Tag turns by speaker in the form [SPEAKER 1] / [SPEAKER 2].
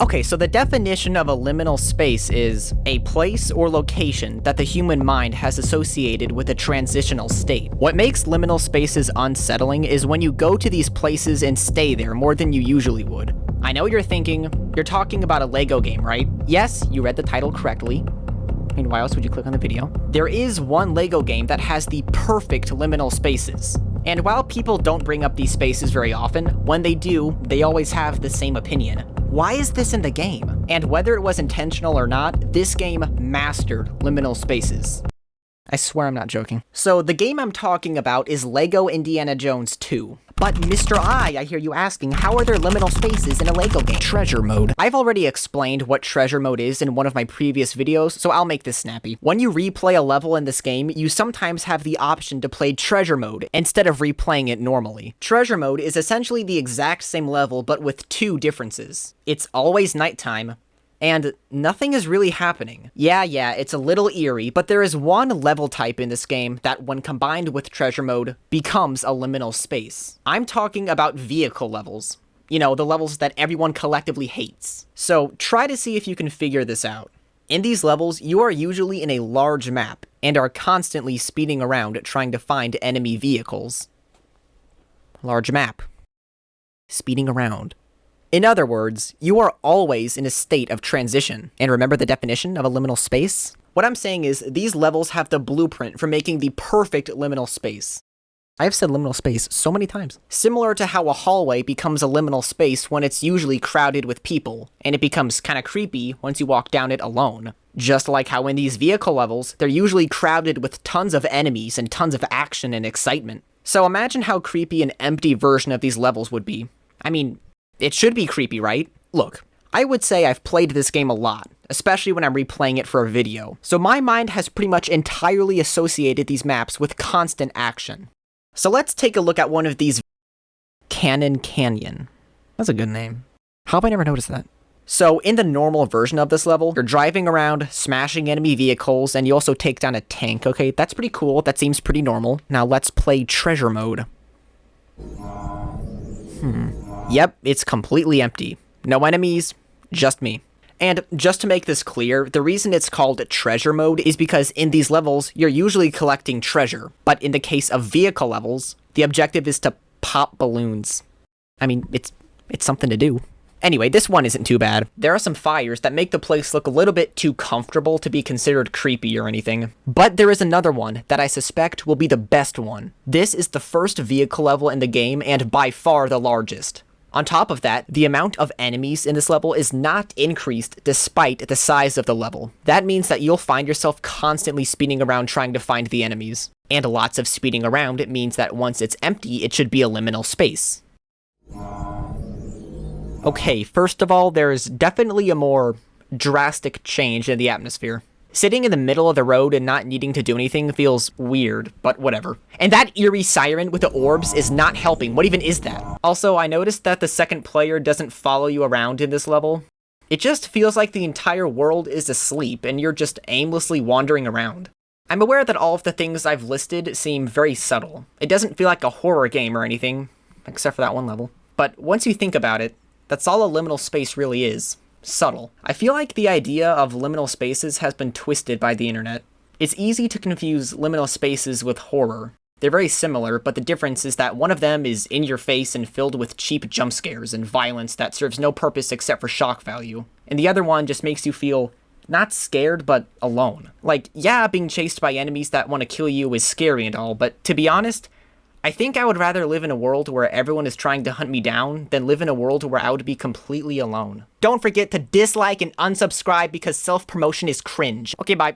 [SPEAKER 1] Okay, so the definition of a liminal space is a place or location that the human mind has associated with a transitional state. What makes liminal spaces unsettling is when you go to these places and stay there more than you usually would. I know you're thinking, you're talking about a Lego game, right? Yes, you read the title correctly. I mean, why else would you click on the video? There is one Lego game that has the perfect liminal spaces. And while people don't bring up these spaces very often, when they do, they always have the same opinion. Why is this in the game? And whether it was intentional or not, this game mastered liminal spaces. I swear I'm not joking. So the game I'm talking about is Lego Indiana Jones 2. But Mr. I hear you asking, how are there liminal spaces in a Lego game? Treasure mode. I've already explained what treasure mode is in one of my previous videos, so I'll make this snappy. When you replay a level in this game, you sometimes have the option to play treasure mode instead of replaying it normally. Treasure mode is essentially the exact same level, but with two differences. It's always nighttime, and nothing is really happening. Yeah, it's a little eerie, but there is one level type in this game that, when combined with treasure mode, becomes a liminal space. I'm talking about vehicle levels. You know, the levels that everyone collectively hates. So try to see if you can figure this out. In these levels, you are usually in a large map, and are constantly speeding around trying to find enemy vehicles. Large map. Speeding around. In other words, you are always in a state of transition. And remember the definition of a liminal space? What I'm saying is, these levels have the blueprint for making the perfect liminal space. I have said liminal space so many times. Similar to how a hallway becomes a liminal space when it's usually crowded with people, and it becomes kinda creepy once you walk down it alone. Just like how in these vehicle levels, they're usually crowded with tons of enemies and tons of action and excitement. So imagine how creepy an empty version of these levels would be. I mean, it should be creepy, right? Look, I would say I've played this game a lot, especially when I'm replaying it for a video, so my mind has pretty much entirely associated these maps with constant action. So let's take a look at one of these. Canon Canyon. That's a good name. How have I never noticed that? So in the normal version of this level, you're driving around, smashing enemy vehicles, and you also take down a tank. Okay, that's pretty cool. That seems pretty normal. Now let's play treasure mode. Yep, it's completely empty. No enemies, just me. And just to make this clear, the reason it's called treasure mode is because in these levels, you're usually collecting treasure. But in the case of vehicle levels, the objective is to pop balloons. I mean, it's something to do. Anyway, this one isn't too bad. There are some fires that make the place look a little bit too comfortable to be considered creepy or anything. But there is another one that I suspect will be the best one. This is the first vehicle level in the game and by far the largest. On top of that, the amount of enemies in this level is not increased despite the size of the level. That means that you'll find yourself constantly speeding around trying to find the enemies. And lots of speeding around, it means that once it's empty, it should be a liminal space. Okay, first of all, there's definitely a more drastic change in the atmosphere. Sitting in the middle of the road and not needing to do anything feels weird, but whatever. And that eerie siren with the orbs is not helping. What even is that? Also, I noticed that the second player doesn't follow you around in this level. It just feels like the entire world is asleep and you're just aimlessly wandering around. I'm aware that all of the things I've listed seem very subtle. It doesn't feel like a horror game or anything, except for that one level. But once you think about it, that's all a liminal space really is. Subtle. I feel like the idea of liminal spaces has been twisted by the internet. It's easy to confuse liminal spaces with horror. They're very similar, but the difference is that one of them is in your face and filled with cheap jump scares and violence that serves no purpose except for shock value. And the other one just makes you feel not scared, but alone. Like, yeah, being chased by enemies that want to kill you is scary and all, but to be honest, I think I would rather live in a world where everyone is trying to hunt me down than live in a world where I would be completely alone. Don't forget to dislike and unsubscribe because self-promotion is cringe. Okay, bye.